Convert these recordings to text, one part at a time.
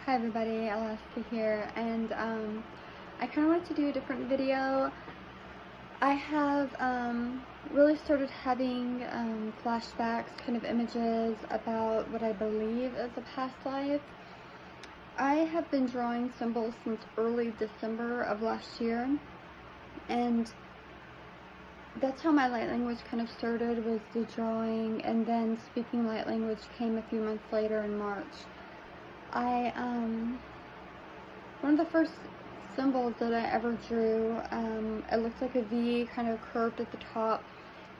Hi everybody, Alaska here, and I kind of wanted to do a different video. I have really started having flashbacks, kind of images about what I believe is a past life. I have been drawing symbols since early December of last year, and that's how my light language kind of started, was the drawing, and then speaking light language came a few months later in March. One of the first symbols that I ever drew, it looks like a V, kind of curved at the top,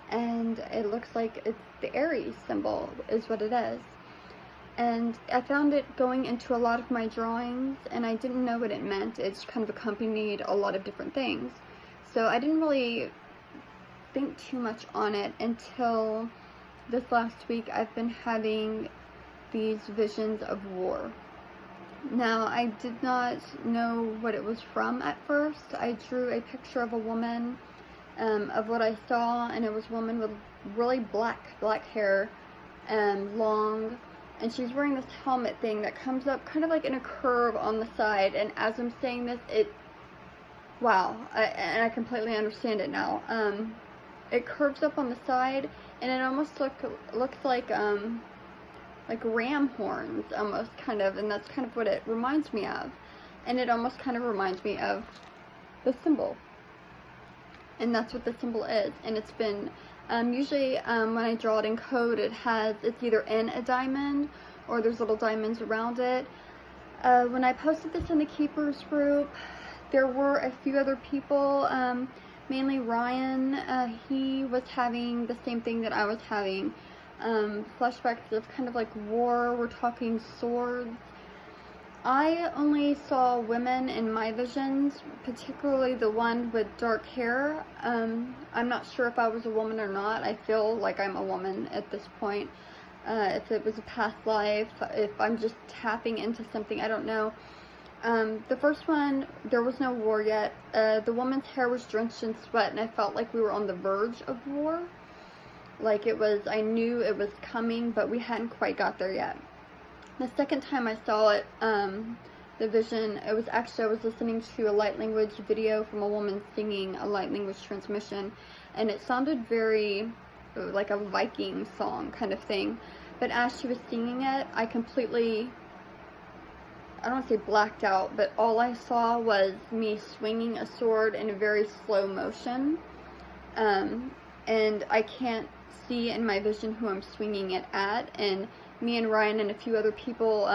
and it looks like it's the Aries symbol is what it is. And I found it going into a lot of my drawings, and I didn't know what it meant. It's kind of accompanied a lot of different things. So I didn't really think too much on it until this last week. I've been having these visions of war. Now, I did not know what it was from at first. I drew a picture of a woman, of what I saw, and it was a woman with really black hair, long, and she's wearing this helmet thing that comes up kind of like in a curve on the side, and as I'm saying this, wow, and I completely understand it now. It curves up on the side, and it almost looks like ram horns, almost, kind of, and that's kind of what it reminds me of. And it almost kind of reminds me of the symbol. And that's what the symbol is. And it's been, usually when I draw it in code, it's either in a diamond, or there's little diamonds around it. When I posted this in the Keepers group, there were a few other people, mainly Ryan. He was having the same thing that I was having. Flashbacks of kind of like war. We're talking swords. I only saw women in my visions, particularly the one with dark hair. I'm not sure if I was a woman or not. I feel like I'm a woman at this point. If it was a past life, if I'm just tapping into something, I don't know. The first one, there was no war yet. The woman's hair was drenched in sweat, and I felt like we were on the verge of war. Like I knew it was coming, but we hadn't quite got there yet. The second time I saw it, the vision, I was listening to a light language video from a woman singing a light language transmission, and it sounded very like a Viking song kind of thing. But as she was singing it, I don't want to say blacked out, but all I saw was me swinging a sword in a very slow motion. And I can't see in my vision who I'm swinging it at, and me and Ryan and a few other people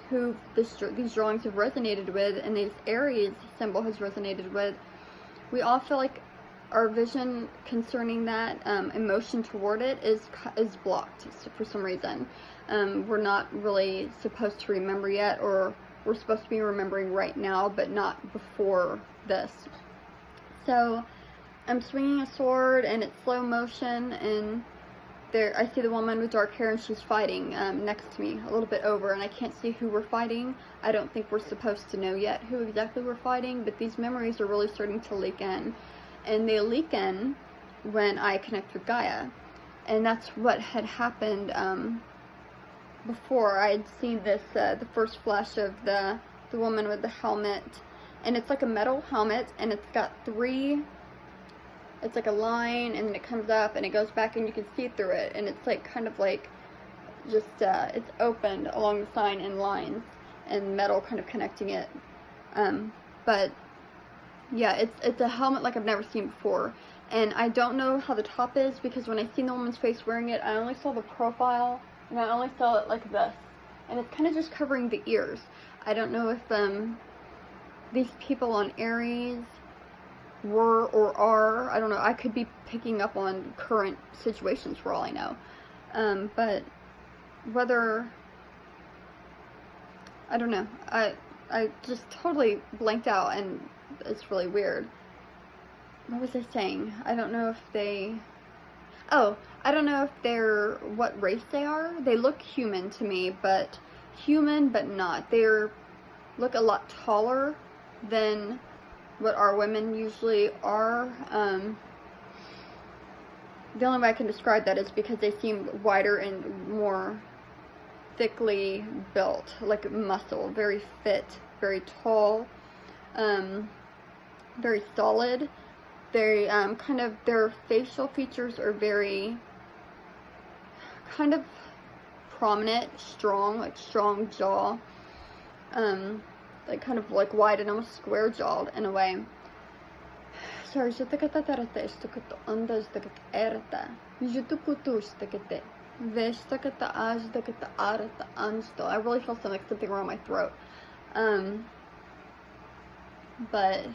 who these drawings have resonated with, and this Aries symbol has resonated with, we all feel like our vision concerning that emotion toward it is blocked for some reason. We're not really supposed to remember yet, or we're supposed to be remembering right now, but not before this. So I'm swinging a sword, and it's slow motion, and there I see the woman with dark hair, and she's fighting next to me, a little bit over, and I can't see who we're fighting. I don't think we're supposed to know yet who exactly we're fighting, but these memories are really starting to leak in, and they leak in when I connect with Gaia, and that's what had happened before. I had seen this, the first flash of the woman with the helmet, and it's like a metal helmet, and it's got it's like a line, and then it comes up, and it goes back, and you can see through it, and it's like kind of like just, it's opened along the sign in lines, and metal kind of connecting it. But yeah, it's a helmet like I've never seen before, and I don't know how the top is, because when I seen the woman's face wearing it, I only saw the profile, and I only saw it like this, and it's kind of just covering the ears. I don't know if these people on Aries were or are, I don't know, I could be picking up on current situations for all I know, but whether, I don't know, I just totally blanked out, and it's really weird. What was I saying? I don't know if I don't know if they're, what race they are. They look human to me, but not. They look a lot taller than what our women usually are. The only way I can describe that is because they seem wider and more thickly built, like muscle, very fit, very tall, very solid. Very kind of, their facial features are very kind of prominent, strong, like strong jaw, like kind of like wide and almost square jawed in a way. Sorry, I really feel something around my throat. But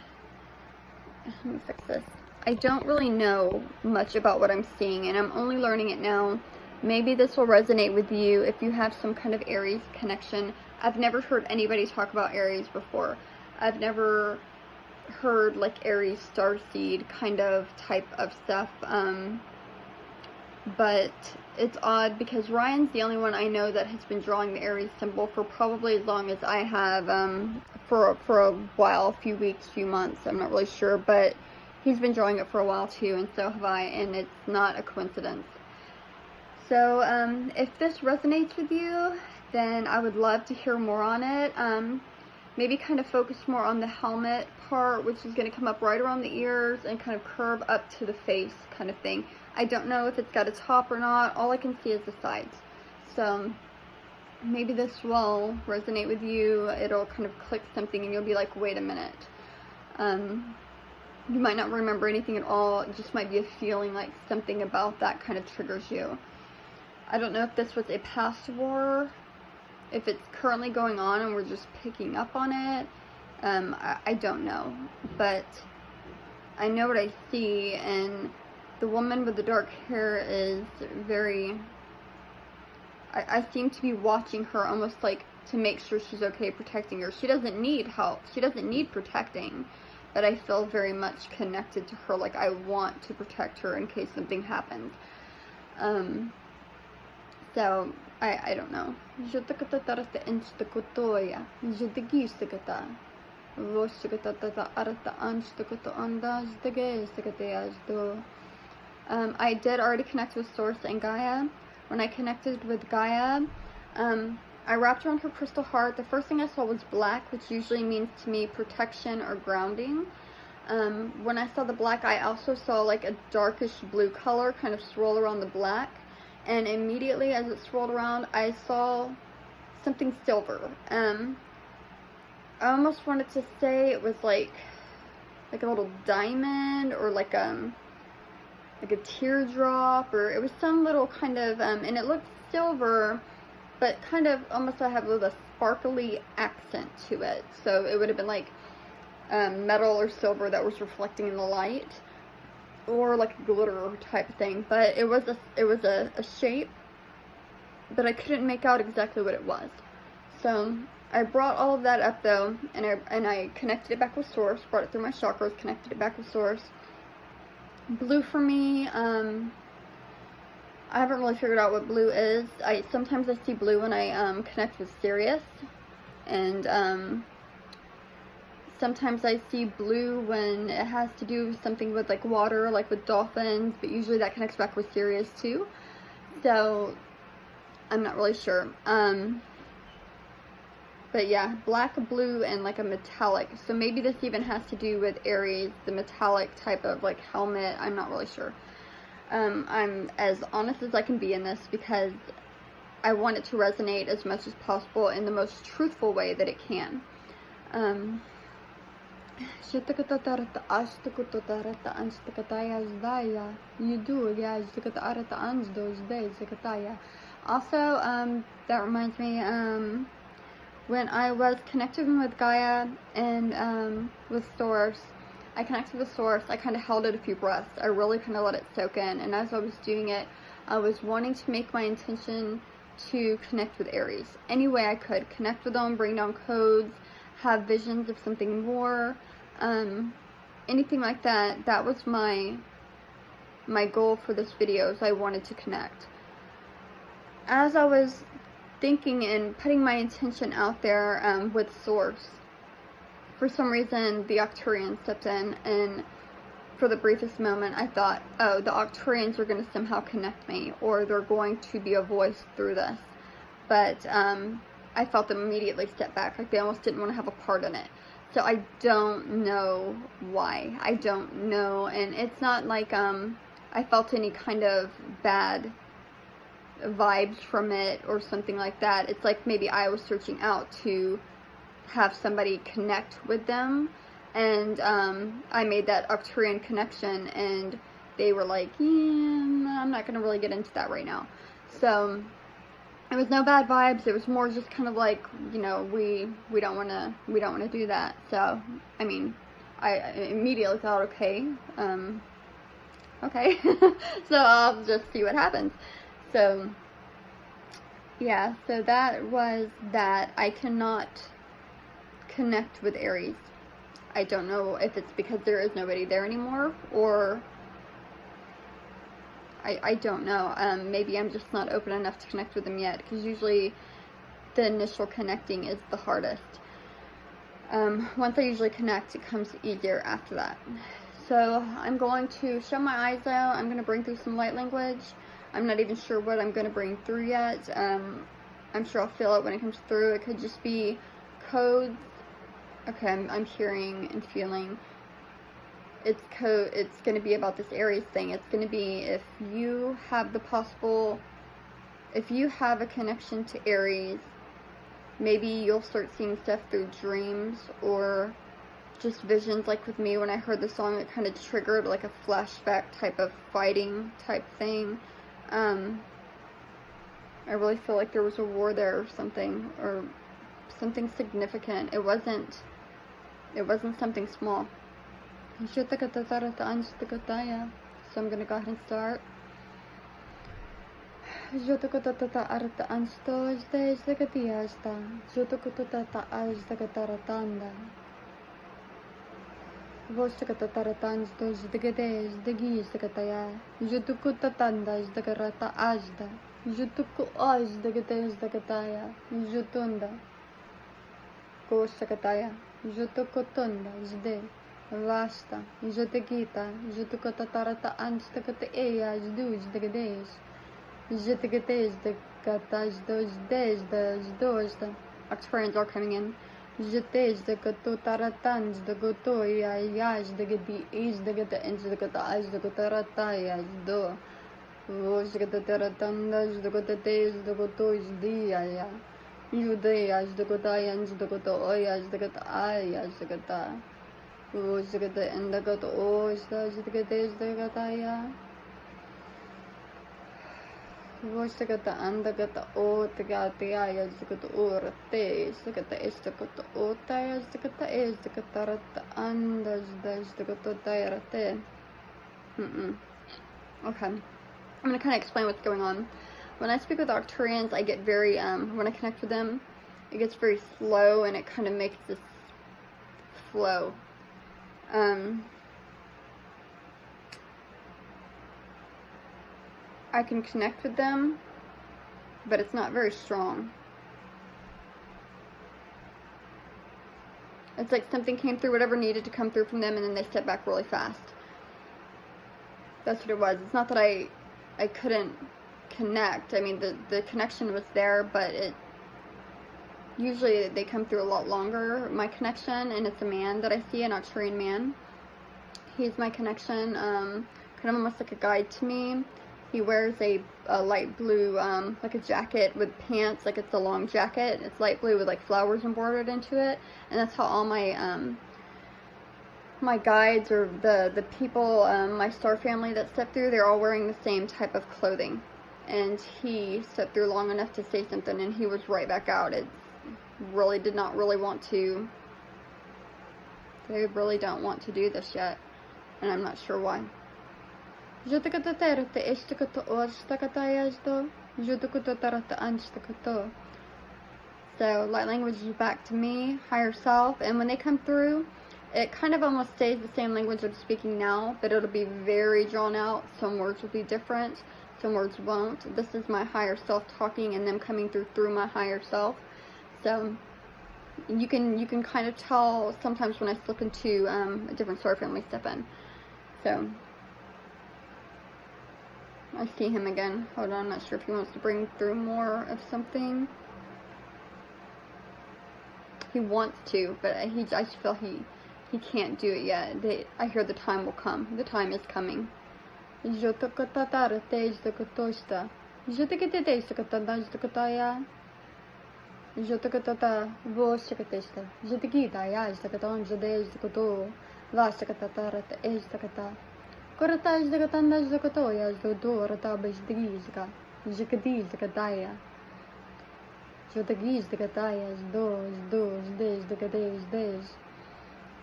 let me fix this. I don't really know much about what I'm seeing, and I'm only learning it now. Maybe this will resonate with you if you have some kind of Aries connection. I've never heard anybody talk about Aries before. I've never heard like Aries starseed kind of type of stuff. But it's odd because Ryan's the only one I know that has been drawing the Aries symbol for probably as long as I have, for a while, a few weeks, few months, I'm not really sure, but he's been drawing it for a while too, and so have I, and it's not a coincidence. So, if this resonates with you, then I would love to hear more on it. Maybe kind of focus more on the helmet part, which is going to come up right around the ears and kind of curve up to the face kind of thing. I don't know if it's got a top or not. All I can see is the sides. So maybe this will resonate with you. It'll kind of click something and you'll be like, wait a minute. You might not remember anything at all. It just might be a feeling like something about that kind of triggers you. I don't know if this was a past war, if it's currently going on and we're just picking up on it. I don't know. But I know what I see, and the woman with the dark hair is very... I seem to be watching her almost like to make sure she's okay, protecting her. She doesn't need help. She doesn't need protecting. But I feel very much connected to her. Like I want to protect her in case something happens. So, I don't know. I did already connect with Source and Gaia. When I connected with Gaia, I wrapped around her crystal heart. The first thing I saw was black, which usually means to me protection or grounding. When I saw the black, I also saw like a darkish blue color kind of swirl around the black. And immediately as it swirled around, I saw something silver. I almost wanted to say it was like a little diamond, or like a teardrop, or it was some little kind of, and it looked silver, but kind of almost I have with a sparkly accent to it. So it would have been like metal or silver that was reflecting in the light, or like a glitter type thing. But it was a shape, but I couldn't make out exactly what it was. So I brought all of that up though, and I connected it back with Source, brought it through my chakras, connected it back with Source. Blue for me, I haven't really figured out what blue is. Sometimes I see blue when I connect with Sirius, and sometimes I see blue when it has to do with something with like water, like with dolphins, but usually that connects back with Sirius too. So I'm not really sure. But yeah, black, blue, and like a metallic. So maybe this even has to do with Aries, the metallic type of like helmet. I'm not really sure. I'm as honest as I can be in this because I want it to resonate as much as possible in the most truthful way that it can. Also, that reminds me, when I was connecting with Gaia and with Source, I connected with Source, I kind of held it a few breaths. I really kind of let it soak in, and as I was doing it, I was wanting to make my intention to connect with Aries any way I could. Connect with them, bring down codes, have visions of something more, anything like that. That was my goal for this video, is I wanted to connect. As I was thinking and putting my intention out there with Source, for some reason the Arcturians stepped in, and for the briefest moment I thought, oh, the Arcturians are going to somehow connect me, or they're going to be a voice through this. but I felt them immediately step back, like they almost didn't want to have a part in it. So I don't know why. I don't know, and it's not like I felt any kind of bad vibes from it or something like that. It's like maybe I was searching out to have somebody connect with them, and I made that Arcturian connection, and they were like, yeah, I'm not gonna really get into that right now. So it was no bad vibes. It was more just kind of like, you know, we don't want to do that. So I mean, I immediately thought, okay, okay, so I'll just see what happens. So yeah, so that was that. I cannot connect with Aries. I don't know if it's because there is nobody there anymore, or I don't know. Maybe I'm just not open enough to connect with them yet, because usually the initial connecting is the hardest. Once I usually connect, it comes easier after that. So I'm going to shut my eyes out. I'm going to bring through some light language. I'm not even sure what I'm going to bring through yet. I'm sure I'll feel it when it comes through. It could just be codes. Okay, I'm hearing and feeling. It's going to be about this Aries thing. It's going to be if you have a connection to Aries, maybe you'll start seeing stuff through dreams or just visions. Like with me, when I heard the song, it kind of triggered like a flashback type of fighting type thing. I really feel like there was a war there or something significant. It wasn't something small. So I'm going to go ahead and start. Vasta, Jotekita, Jotukotatarata Anstakata Eas, Duj, the Gades, Jetagates, the Gatas, those days, those, the Arcturians are coming in. Jetes, the Gatotaratans, the Gotoya, Yas, the Gadi, is the Gata, and the Gata, as the Gotaratayas, do. Was the Gatarandas, the Gotates, the Gotois, Dia, Judeas, the Gotayans, the Gotoyas, the Gatayas, the Gata. Was the Gata and the Goto, is the Gates, the Gataya. Was the Gata and the Gata, oh, the Gatia, the Gata, or the Gata is the Gata, oh, Tayas, the Gata is the Gatarata, and the Gata Tayarate. Okay. I'm going to kind of explain what's going on. When I speak with Arcturians, I get very, when I connect with them, it gets very slow, and it kind of makes this flow. I can connect with them, but it's not very strong. It's like something came through, whatever needed to come through from them, and then they step back really fast. That's what it was. It's not that I couldn't connect. I mean, the connection was there, but usually they come through a lot longer, my connection, and it's a man that I see, an Arcturian man. He's my connection, kind of almost like a guide to me. He wears a light blue, like a jacket with pants, like it's a long jacket. It's light blue with like flowers embroidered into it, and that's how all my my guides, or the people, my star family that stepped through, they're all wearing the same type of clothing. And he stepped through long enough to say something, and he was right back out. It really did not really want to. They really don't want to do this yet, and I'm not sure why. So light language is back to me, higher self, and when they come through, it kind of almost stays the same language I'm speaking now, but it'll be very drawn out. Some words will be different, some words won't. This is my higher self talking, and them coming through my higher self. So you can kind of tell sometimes when I slip into a different star family step in. So I see him again. Hold on, I'm not sure if he wants to bring through more of something. He wants to, but I just feel he can't do it yet. I hear the time will come. The time is coming.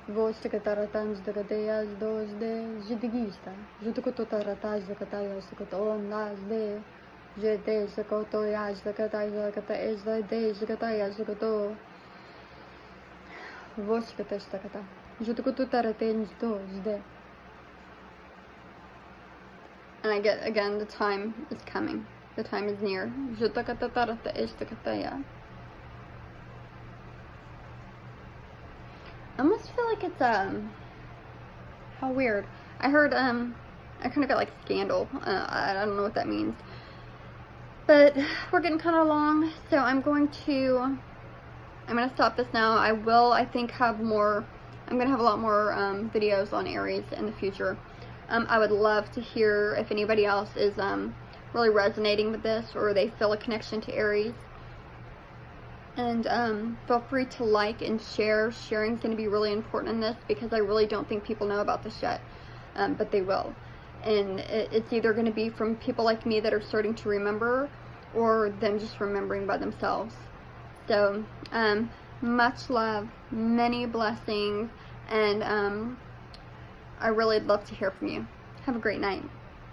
Vos secretariatans de cadeias dos de jidigista, jutucutaratas de cadeias de cotonas de jetes de cotoias de cadeias de cadeias de cadeias de coto. Vos secretariata, jutucutaratens dos de. And I get again, the time is coming. The time is near. Jutucatarata is de cadeia. I almost feel like it's how weird. I heard I kind of got like scandal. I don't know what that means, but we're getting kind of long, so I'm gonna stop this now. I think have more. I'm gonna have a lot more videos on Aries in the future. I would love to hear if anybody else is really resonating with this, or they feel a connection to Aries. And feel free to like and share. Sharing is going to be really important in this, because I really don't think people know about this yet, but they will. And it's either going to be from people like me that are starting to remember, or them just remembering by themselves. So much love, many blessings, and I really love to hear from you. Have a great night.